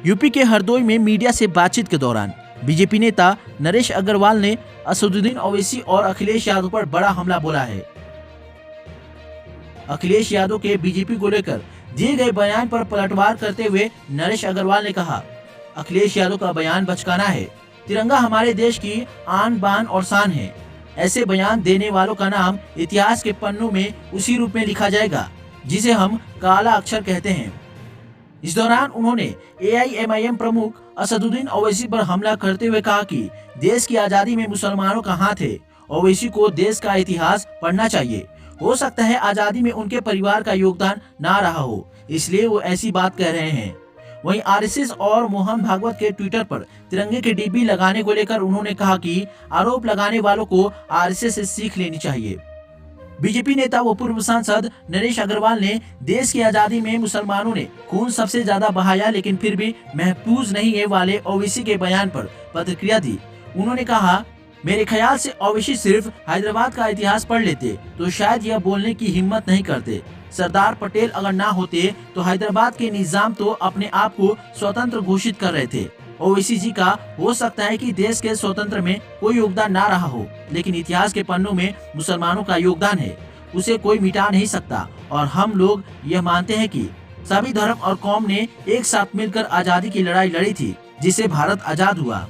UP के हरदोई में media से बातचीत के दौरान बीजेपी नेता नरेश अग्रवाल ने असदुद्दीन ओवैसी और अखिलेश यादव पर बड़ा हमला बोला है। अखिलेश यादव के बीजेपी को लेकर दिए गए बयान पर पलटवार करते हुए नरेश अग्रवाल ने कहा, अखिलेश यादव का बयान बचकाना है। तिरंगा हमारे देश की आन बान और शान है। ऐसे बयान देने वालों का नाम इतिहास के पन्नों में उसी रूप में लिखा जाएगा जिसे हम काला अक्षर कहते हैं। इस दौरान उन्होंने AIMIM प्रमुख असदुद्दीन ओवैसी पर हमला करते हुए कहा कि देश की आजादी में मुसलमानों का हाथ है। ओवैसी को देश का इतिहास पढ़ना चाहिए। हो सकता है आजादी में उनके परिवार का योगदान ना रहा हो, इसलिए वो ऐसी बात कह रहे हैं। वहीं RSS और मोहन भागवत के ट्विटर पर तिरंगे के डिब्बी लगाने को लेकर उन्होंने कहा कि आरोप लगाने वालों को RSS से सीख लेनी चाहिए। बीजेपी नेता व पूर्व सांसद नरेश अग्रवाल ने देश की आजादी में मुसलमानों ने खून सबसे ज्यादा बहाया लेकिन फिर भी महफूज नहीं है वाले ओवैसी के बयान पर प्रतिक्रिया दी। उन्होंने कहा, मेरे ख्याल से ओवैसी सिर्फ हैदराबाद का इतिहास पढ़ लेते तो शायद यह बोलने की हिम्मत नहीं करते। सरदार पटेल अगर ना होते तो हैदराबाद के निजाम तो अपने आप को स्वतंत्र घोषित कर रहे थे। ओवैसी जी का हो सकता है कि देश के स्वतंत्र में कोई योगदान ना रहा हो, लेकिन इतिहास के पन्नों में मुसलमानों का योगदान है, उसे कोई मिटा नहीं सकता। और हम लोग यह मानते हैं कि सभी धर्म और कौम ने एक साथ मिलकर आजादी की लड़ाई लड़ी थी, जिससे भारत आजाद हुआ।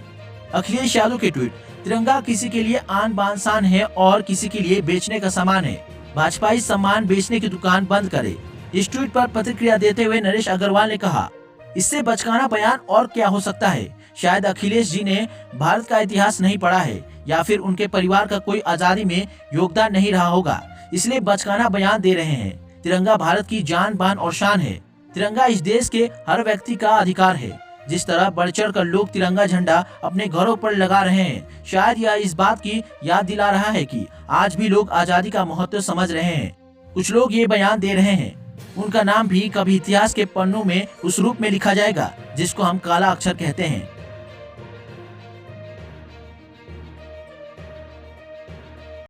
अखिलेश यादव के ट्वीट, तिरंगा किसी के लिए आन बान शान है और किसी के लिए बेचने का सामान है। भाजपा इस सम्मान बेचने की दुकान बंद करे। इस ट्वीट पर प्रतिक्रिया देते हुए नरेश अग्रवाल ने कहा, इससे बचकाना बयान और क्या हो सकता है। शायद अखिलेश जी ने भारत का इतिहास नहीं पढ़ा है या फिर उनके परिवार का कोई आजादी में योगदान नहीं रहा होगा, इसलिए बचकाना बयान दे रहे हैं। तिरंगा भारत की जान बान और शान है। तिरंगा इस देश के हर व्यक्ति का अधिकार है। जिस तरह बढ़ चढ़ कर लोग तिरंगा झंडा अपने घरों पर लगा रहे हैं, शायद यह इस बात की याद दिला रहा है कि आज भी लोग आजादी का महत्व समझ रहे हैं। कुछ लोग ये बयान दे रहे हैं, उनका नाम भी कभी इतिहास के पन्नों में उस रूप में लिखा जाएगा जिसको हम काला अक्षर कहते हैं।